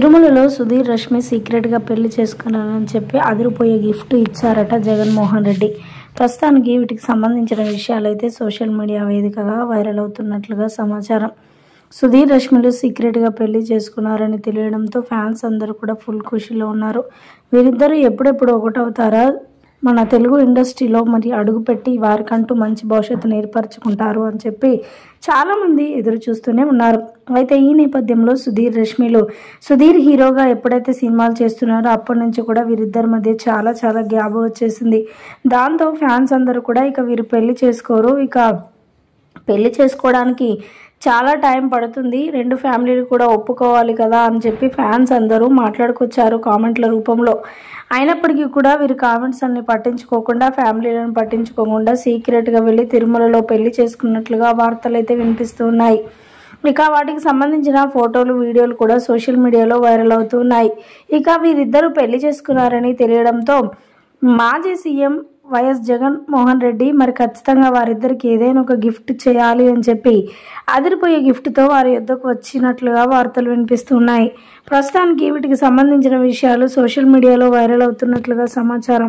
తిరుమలలో సుధీర్ రష్మి సీక్రెట్గా పెళ్లి చేసుకున్నారని చెప్పి అదిరిపోయే గిఫ్ట్ ఇచ్చారట జగన్మోహన్ రెడ్డి. ప్రస్తుతానికి వీటికి సంబంధించిన విషయాలైతే సోషల్ మీడియా వేదికగా వైరల్ అవుతున్నట్లుగా సమాచారం. సుధీర్ రష్మిలు సీక్రెట్గా పెళ్లి చేసుకున్నారని తెలియడంతో ఫ్యాన్స్ అందరూ కూడా ఫుల్ ఖుషీలో ఉన్నారు. వీరిద్దరూ ఎప్పుడెప్పుడు ఒకటవుతారా, మన తెలుగు ఇండస్ట్రీలో మరి అడుగుపెట్టి వారికంటూ మంచి భవిష్యత్తును ఏర్పరచుకుంటారు అని చెప్పి చాలామంది ఎదురు చూస్తూనే ఉన్నారు. అయితే ఈ నేపథ్యంలో సుధీర్ హీరోగా ఎప్పుడైతే సినిమాలు చేస్తున్నారో అప్పటి నుంచి కూడా వీరిద్దరి మధ్య చాలా గ్యాప్ వచ్చేసింది. దాంతో ఫ్యాన్స్ అందరూ కూడా ఇక వీరు పెళ్లి చేసుకోరు, ఇక పెళ్లి చేసుకోవడానికి చాలా టైం పడుతుంది, రెండు ఫ్యామిలీలు కూడా ఒప్పుకోవాలి కదా అని చెప్పి ఫ్యాన్స్ అందరూ మాట్లాడుకొచ్చారు కామెంట్ల రూపంలో. అయినప్పటికీ కూడా వీరి కామెంట్స్ అన్ని పట్టించుకోకుండా, ఫ్యామిలీలను పట్టించుకోకుండా సీక్రెట్గా వెళ్ళి తిరుమలలో పెళ్లి చేసుకున్నట్లుగా వార్తలు అయితే వినిపిస్తూ ఉన్నాయి. ఇక వాటికి సంబంధించిన ఫోటోలు, వీడియోలు కూడా సోషల్ మీడియాలో వైరల్ అవుతున్నాయి. ఇక వీరిద్దరూ పెళ్లి చేసుకున్నారని తెలియడంతో మాజీ సీఎం వైఎస్ జగన్మోహన్ రెడ్డి మరి ఖచ్చితంగా వారిద్దరికి ఏదైనా ఒక గిఫ్ట్ చేయాలి అని చెప్పి అదిరిపోయే గిఫ్ట్తో వారి యొద్దకు వచ్చినట్లుగా వార్తలు వినిపిస్తున్నాయి. ప్రస్తుతానికి వీటికి సంబంధించిన విషయాలు సోషల్ మీడియాలో వైరల్ అవుతున్నట్లుగా సమాచారం.